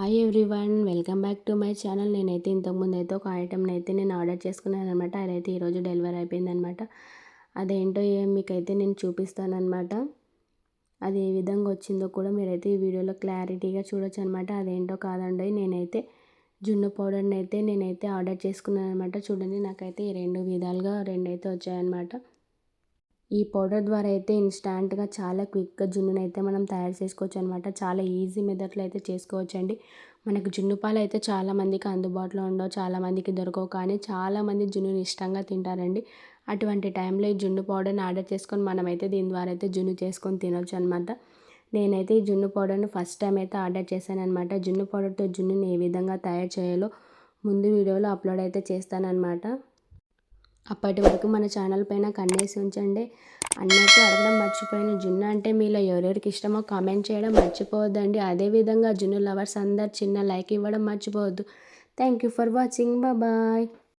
Hi everyone, welcome back to my channel. నేనైతే ఇంతకుముందు అయితే ఒక ఐటెంని అయితే నేను ఆర్డర్ చేసుకున్నాను అనమాట. అదైతే ఈరోజు డెలివరీ అయిపోయిందనమాట. అదేంటో మీకైతే నేను చూపిస్తానమాట. అది ఏ విధంగా వచ్చిందో కూడా మీరైతే ఈ వీడియోలో క్లారిటీగా చూడొచ్చు అనమాట. అదేంటో కాదండి, నేనైతే జున్ను పౌడర్ని అయితే నేనైతే ఆర్డర్ చేసుకున్నాను అనమాట. చూడండి, నాకైతే ఈ రెండు విధాలుగా రెండైతే వచ్చాయన్నమాట. ఈ పౌడర్ ద్వారా అయితే ఇన్స్టాంట్గా చాలా క్విక్గా జున్నునైతే మనం తయారు చేసుకోవచ్చు అనమాట. చాలా ఈజీ మెథడ్లో అయితే చేసుకోవచ్చండి. మనకు జున్ను పాలు అయితే చాలామందికి అందుబాటులో ఉండవు, చాలామందికి దొరకవు, కానీ చాలామంది జున్నుని ఇష్టంగా తింటారండి. అటువంటి టైంలో ఈ జున్ను పౌడర్ని ఆర్డర్ చేసుకొని మనమైతే దీని ద్వారా అయితే జున్ను చేసుకొని తినొచ్చు అనమాట. నేనైతే ఈ జున్ను పౌడర్ని ఫస్ట్ టైం అయితే ఆర్డర్ చేశాను అనమాట. జున్ను పౌడర్తో జున్నుని ఏ విధంగా తయారు చేయాలో ముందు వీడియోలో అప్లోడ్ అయితే చేస్తానన్నమాట. అప్పటి వరకు మన ఛానల్ పైన కన్నేసి ఉంచండి. అన్నట్టు అడగడం మర్చిపోయిన, జున్ను అంటే మీలో ఎవరెవరికి ఇష్టమో కామెంట్ చేయడం మర్చిపోవద్దండి. అదేవిధంగా జున్ను లవర్స్ అందరు చిన్న లైక్ ఇవ్వడం మర్చిపోవద్దు. Thank you for watching. Bye.